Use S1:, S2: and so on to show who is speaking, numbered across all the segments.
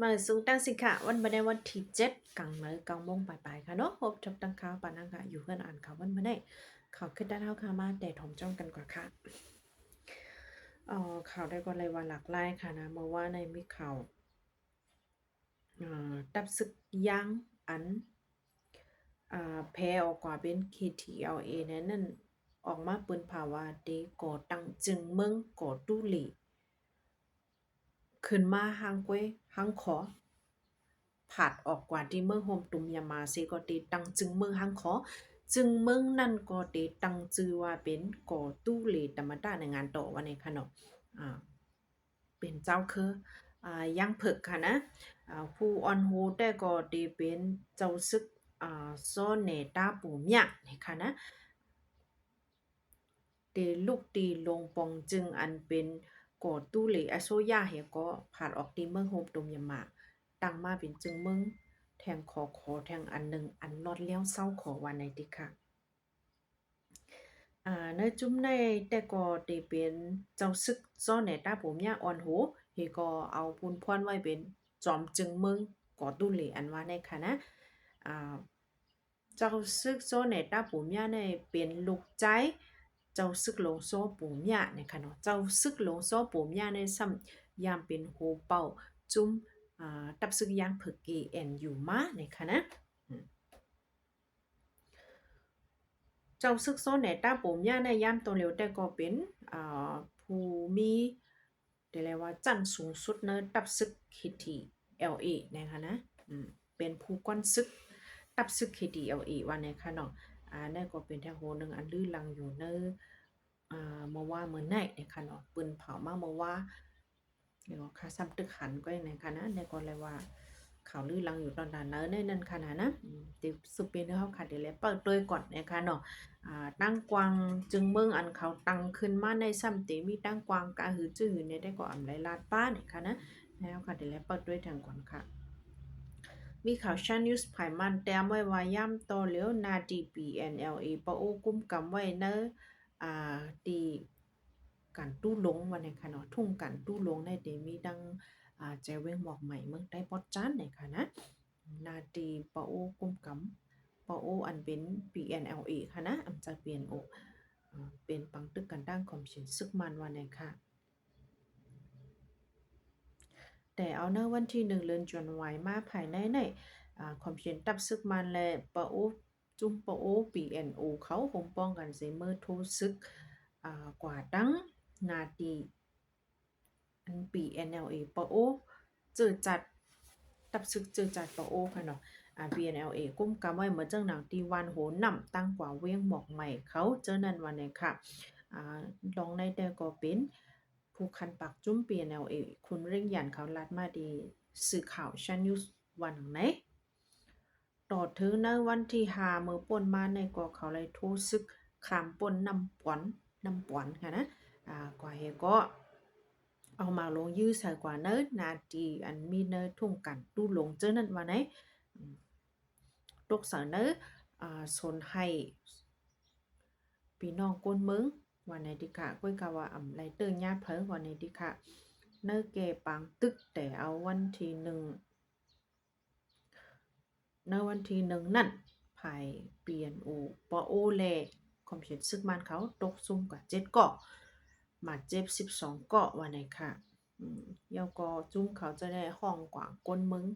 S1: มาสูงตั้งสิค่ะวันบันไดวันที่7 กังโมงปลายๆค่ะเนาะพบจบตั้งข่าวปานังค่ะอยู่เพื่อนอ่านข่าววันบันไดข่าวขึ้นด้านเท้าค่ะมาแต่ถมจ้องกันกว่าค่ะข่าวได้ก็เลยว่าหลักไล่ค่ะนะเมื่อว่าในมีข่าวดับศึกยางอันแพ้ออกกว่าเป็น KTLA นั่นออกมาเปิ้นภาวะเดก่อตั้งจึงเมืองก่อตู้หลีขึ้นมาหางกวยหางขอ ผาดออกกว่าที่เมืองโฮมตุมยามาเซก็ตีตังจึงเมืองฮังขอจึงเมืองนั่นก็ตีตังจือว่าเป็นก่อตู้เลธรรมดาในงานต่อวันในขนมเป็นเจ้าคือยังเผิกค่ะนะผู้ออนโฮแต่ก็ตีเป็นเจ้าซึกซ้อนเนตาปูเมียนี่ค่ะนะตีลูกตีลงปองจึงอันเป็นก่อตู้เหลอโซยาเฮก็ผ่านออกตีเมืองโฮมตุมยามาตั้งมาเป็นจึงเมือง แทงขอแทงอันหนึ่งอันลอดเลี้ยวเศร้าขอวันในติค่ะในจุ้มในแต่ก็ได้เป็นเจ้าซึกซ้อนในตาผมยาอ่อนโหเฮก็เอาพูนพรไว้เป็นจอมจึงเมืองก่อตุเหลอันว่าในค่ะนะอ่าเจ้าซึกซ้อนในตาผมยาในเป็นลูกใจเจ้าซึกหลงโซ่ปูมยาในค่ะเนาะเจ้าซึกหลงโซ่ปูมยาในซ้ำยามเป็นโหเป่าจุ้มตับซึกยางผึกเกแอนอยู่มาในค่ะนะเจ้าซึกโซนในต้าผมย่าในย่ามตัวเร็วแต่ก็เป็นอ่ผู้มีเรียกว่าจันสูงสุดเนอะตับซึกคิทีเอลเอนะคะนะเป็นผู้ก้อนซึกตับซึกคิทีเอลเอวันในค่ะเนาะนั่นก็เป็นแถวโหนึงอันลือลังอยู่เนอะมาว่าเมื่อไหนนะคะเนาะปืนเผามาเมื่อว่าเดี๋ยวค่ะซ้ำตึกหันก็ยังไงคะนะในก็เลยว่าข่าวลือลังอยู่ตอนนั้นเนอะในนั้นค่ะนะติสุเปนเฮาค่ะเดี๋ยวเลยเปิดโดยก่อนนะคะเนาะ ตั้งกวางจึงเมืองอันเขาตั้งขึ้นมาในซ้ำเตมีตั้งกวางกาหือจื้อเนี่ยได้ก็อำไรลาดป้าเนี่ยค่ะนะแล้วค่ะเดี๋ยวเปิดด้วยทางก่อนค่ะมีข่าวชันนิวส์ไผมันแต้มไว้ว่าย่ำต่อเหลียวนาดี PNLA ปะโอกุ้มกำไว้เนอะดีกันตู้ลงวันนี้ค่ะเนาะทุ่งกันตู้ลงในเตมีดังแจเวงหมอกใหม่เมืองได้ปอดจานเนี่ยค่ะนะนาดีปะโอกุ้มกำ ปอโออันเป็น PNLA ค่ะนะอำจะเปลี่ยนโอเป็นปังตึกกันตั้งคอมชินซึกมันวันไหนค่ะแต่เอาเนวันที่1เดือนธันวาคมมาภายในคอมชินตับซึกมันและปอโอจุ่มปอโอ PNO เขาคงป้องกันเสเมอโทซึกกว่าตั้งนาทีอัน PNLA ปอโอเจอจัดตับซึกเจอจัดปอโอค่ะเนาะBNLA กุ้มกำไว้เหมือนจังหนังตีวันโหนำตั้งกว่าเวียงหมอกใหม่เขาเจอนันวันไหนค่ะลองในแต่ก็เป็นผู้คันปักจุ้ม BNLA คุณเร่งยันเขาลัดมาดีสื่อข่าวชันนิวส์วันไหนต่อถึงในวันที่5มือป่นมาในก็เขาเลยโทซึกครามป่นนำปอนค่ะนะกว่าเฮก็เอามาลงยื้อใส่กว่าเนิดนาทีอันมีเนิดทุ่งกันตู้ลงเจอนั่นว่าไหนตกเสนอสนให้พี่น้องก้นเมืองวันไหนดีค่ะก้อยกะว่าไรเตอร์ญาติเพิ่งวันไหนดีค่ะเนื้อเกปังตึกแต่เอาวันที่1ในวันที่1นั่นภายเปลี่ยนปอโอแลคอมเพนซึกมันเขาตกซุ่มกับ7เกาะมาเจ็บ12เกาะวันไหนค่ะเยาก็จุ้มเขาจะได้ห้องกว่าก้นมึง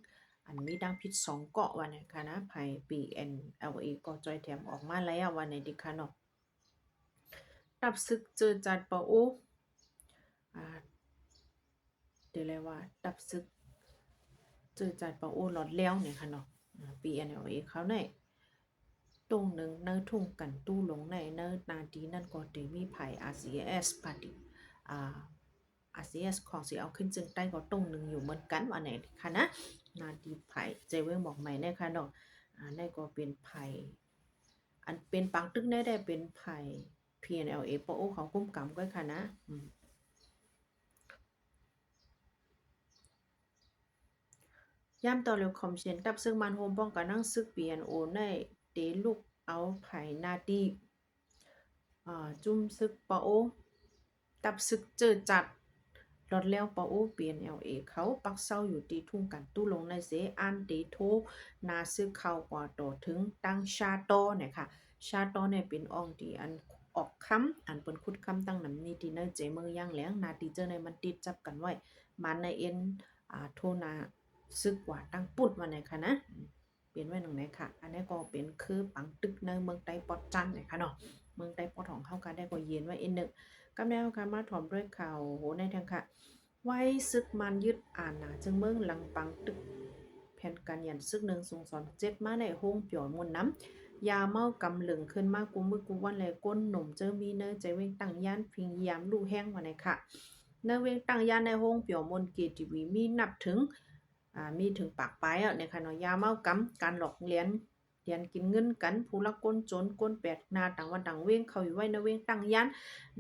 S1: อันมีดังพิษ2เกาะวันไหนค่ะนะภาย PNLA ก็จอยแถมออกมาแล้ววันไหนดีค่ะเนาะตับซึกเจอจัดปะโออ่าเดี๋ยวเลยว่าตับซึกเจอจัดปะโอหลอดแล้วเนี่ยค่ะเนาะPNLA เขาในตรงหนึ่งเนื้อทุ่งกันตู้หลงในเนื้อนาดีนั่นก็ได้มีไผ่ RCS ปฏิอ่า RCS ของสิเอาขึ้นจึงใต้ก็ตรงหนึ่งอยู่เหมือนกันว่าไหนค่ะนะนาดีไผ่เจเวงบอกใหม่ในค่ะเนาะในก็เป็นไผ่อันเป็นปังตึกได้เป็นไผ่ PNLA ปโอเขากุ้มกำก็ค่ะนะย่ำต่อเร็วคอมเชนตับซึ่งมันโฮมป้องกันนั่งซึก BNO ในเดลูกเอาไผ่นาดีจุ่มซึกปะโอตับซึกเจอจัด ลอดแล้วปะโอเปลี่ยน LA เขาปักเศร้าอยู่ตีทุ่งกันตู้ลงในเสอันตีโทนาซื้อเข้ากว่าต่อถึงตั้งชาโตเนี่ยค่ะชาโตเนี่ยเป็นอองตีอันออกคำอันเปิ้นคุดคำตั้งนำนี้ที่เนเจมือย่างแหลงนาตีเจอในมันติดจับกันไว้มันในเอ็นโทนาซึกกว่าตั้งปุดมาเนี่ยค่ะนะเปลี่ยนไว้ตรงไหนค่ะอันนี้ก็เป็นคือปังตึกในเมืองไต้ปอดจันเนี่ยค่ะเนาะเมืองไต้ปอดของเฮากันได้ก็เย็นไว้อีกนึงกำแนวการมาถ่อมด้วยข่าวโหในทางค่ะไว้ซึกมันยึดอ่านนะจึงเมืองหลังปังตึกแผ่นการยันซึกหนึ่งสูงสอน7มาในห้องเปียวมนน้ำยาเมากำเหลึงขึ้นมากูมือกูวันแลก้นหนุ่มเจอมีเนอใจเว้งตั้งย่านพิงยามลู่แห้งว่าไหนค่ะเนอเว้งตั้งย่านในห้องเปียวมนเกทีวีมีนับถึงมีถึงปากปลายในค่ะเนาะยาเมากำการหลอกเลี้ยนกินเงินกันผู้ละก้นจนก้นแปดนาต่างวันต่างเว้งเขาอยู่ไว้ในเว้งตั้งย่าน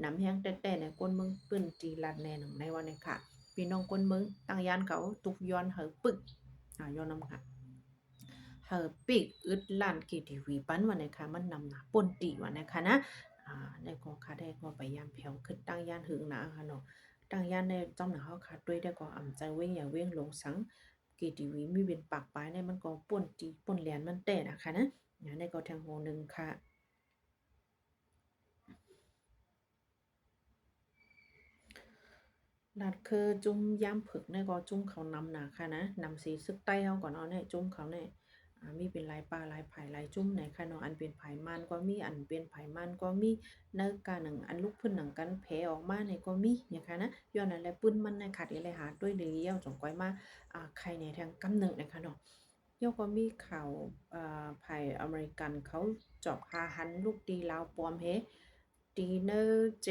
S1: นำแห้งแต่ในก้นเมืองปื้นตีลัดแน่หนังในวันนี้ค่ะพี่น้องก้นเมืองตั้งย่านเขาตุกย้อนเหอปึกย้อนนำค่ะเหอปิกอึดลั่นกีทีวีปั้นวันนี้ค่ะมันนำหนาป่นตีวันนี้ค่ะนะได้ก็ค่ะได้ก็พยายามแผ่วขึ้นตั้งย่านหึงนะค่ะเนาะตั้งย่านในจอมหนาเฮาค่ะด้วยได้ก็อ่ำใจเว้งอย่าเว้งลงสังกีทีวีมีเป็นปากปลายในมันก็ป่นตีป่นแหลนมันแต่นะคะนะในก็ทางโหนึงค่ะนัดคือจุ่มย่ำผึกเนี่ยก็จุ่มเขานำหนาค่ะนะนำสีซึกใต้เฮาก่อนเนาะเนี่ยจุ่มเขาเนี่ยมีเป็นลายปลาลายไผ่ลายจุ่มไหนค่ะเนาะอันเป็นไผ่มันก็มีอันเป็นไผ่มันก็มีเนื้อกาหนังอันลูกพึ่นหนังกันแผลออกมาเนี่ยก็มีเนี่ยค่ะนะย้อนอะไรปื้นมันในขาดอะไรหาด้วยเลี้ยวจงก้อยมาใครในทางกำเนิดนะคะเนาะย่อก็มีข่าวไผ่อเมริกันเขาจอบหาหันลูกตีลาวปลอมเฮตีเนอร์เจ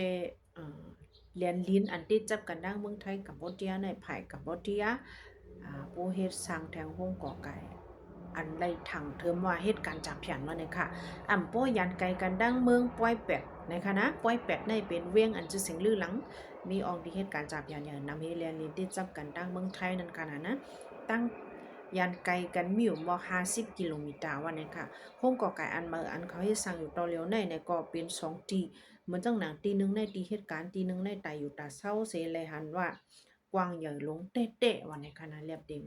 S1: เลียนลิ้นอันที่จับกันดั้งเมืองไทยกัมพูเดียในไผ่กัมพูเดียผู้เฮ็ดสร้างแทงห้องก่อไก่อันใดถังเทิมว่าเหตุการณ์จับผินมาเนี่ยค่ะโป้ยันไกลกันดั้งเมืองป้อยเป็ดนะคะนะป้อยเป็ดในเป็นเวียงอันจะสิงลือหลังมีออกที่เหตุการณ์จับอย่างนำเฮเลียนลิ้นที่จับกันดั้งเมืองไทยนั่นค่ะนะตั้งยันไกลกันมีอยู่บ่50 กิโลเมตรวันนี้ค่ะห้องก่อไก่อันเมื่ออันเขาให้สร้างอยู่ตอเลียวในก็เป็น2ทีเหมือนจังหนังตีหนึ่งในตีเหตุการณ์ตีหนึ่งในตายอยู่ตาเศร้าเสเลยหันว่ากวางใหญ่ลงเตะๆวันนี้ค่ะนะเรียบเต็ม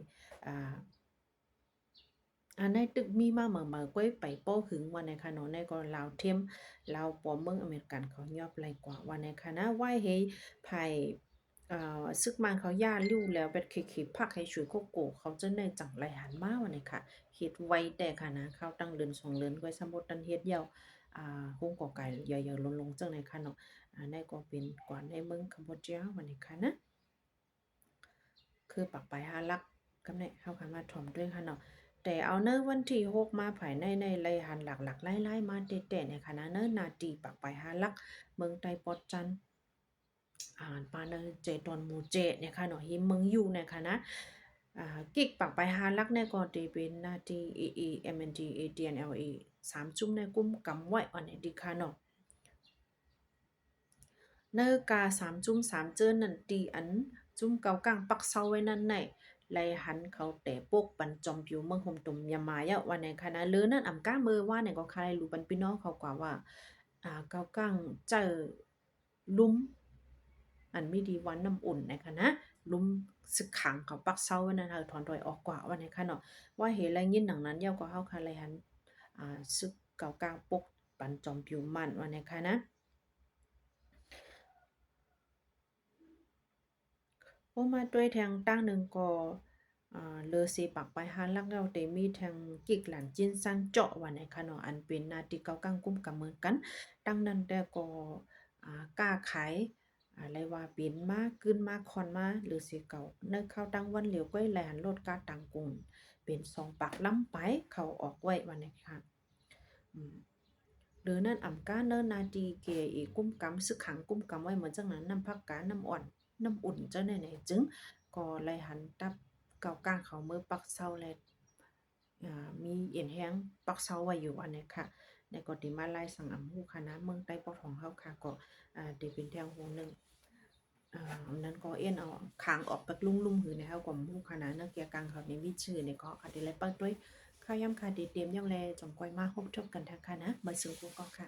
S1: อันในตึกมีมาเหมือก้อยไปโป้หึงวันในค่ะเนาะในก็ลาวเทียมลาวปอมเมืองอเมริกันเขายอบไรกว่าวันในค่ะนะไหว้เฮไผ่ซึกมันเขาย่าลิ้วแล้วเป็ดขีพักให้ช่วยโคโกเขาจะในจังไรหันมาวันนี้ค่ะเฮ็ดไวแต่ค่ะนะเข้าตั้งเดือน2เดือนก้อยสมบตันเฮ็ดยาวโฮงก่อไก่ใหญ่ๆลงจังในค่ะเนาะในก็เป็นกว่าในเมืองคัมพูชาวันนี้ค่ะนะคือปักไปหาลักกำเนเฮาค่ะมาถ่อมด้วยค่ะเนาะแต่เอาเนอวันที่6มาภายในไล่หันหลักๆไล่ๆมาเตะๆเนี่ยค่ะนะเนอนาทีปักไปหาลักเมืองไต้ปอดจันปาเนอเจตอนหมู่เจเนี่ยค่ะเนาะหิมเมืองอยู่เนี่ยค่ะนะกิกปักไปหาลักเนี่ยก็ตีเป็นนาที MNT ATNLA 3จุ่มในกุ้มกำไว้อันนี้ดีค่ะเนาะเนอกา3จุ่ม3เจิ้นนั่นตีอันจุ่มเกากลางปักเซาไว้นั่นไหนไลหันเขาแต่ปกปันจอมผิวเมืองห่มตุ่มยามายะวันในคณะเลือนั่นก้ามือว่าเนี่ยก็ใครรู้ปันพี่น้องเขากว่าว่าเกากลางเจอลุ่มอันไม่ดีวันน้ำอุ่นนะคะนะลุ่มสึกขังเขาปักเซาไว้นั่นเธอถอนถอยออกกว่าวันในค่ะเนาะว่าเหตุไรยินหนังนั้นเย้าก็เฮาคาไลหันซึกเกากลางปกปันจอมผิวมันวันในค่ะนะ โอ้มาด้วยแทงตั้งหนึ่งก็เลอซีปักไปหันลักเราเตมีแทงกิกหลันจินซันเจาะวันในคะเนาะอันเป็นนาทีเก้ากังกุ้มกับเมือนกันตั้งนั้นแต่ก็กล้าขายอะไรว่าเป็นมากขึ้นมากคอนมาหรือสิเก่าเนื้อเข้าตั้งวันเหลียวก้อยแหลนลดกาตังกุงเป็น2 ปากล้ำไปเขาออกไว้วันนี้ค่ะหรือนั่นก้าเนิ่นนาทีเกอีกุ้มกำซึกขังกุ้มกำไว้เหมือนจังนั้นน้ำพักกาน้ำอ่อนน้ำอุ่นเจ้าไหนจึงก็ไลหันตับเก่ากลางเขามือปักเซาแลมีเอ็นแห้งปักเซาไว้อยู่อันนี้ค่ะในก็ติมาไล่สังฮู้คณะเมืองใต้ปอของเฮาค่ะก็ได้เป็นแถวโหนึงนั้นก็เอ็นเอาคางออกปักลุ่มๆหือในเฮาก็ฮู้คณะนักเกียรกลางเขาในมีชื่อในก็ค่ะได้ไล่ปักด้วยข้าวยำค่ะดีเตรียมยังแลจงก้อยมาพบกันทางค่ะนะมาสู่กูก็ค่ะ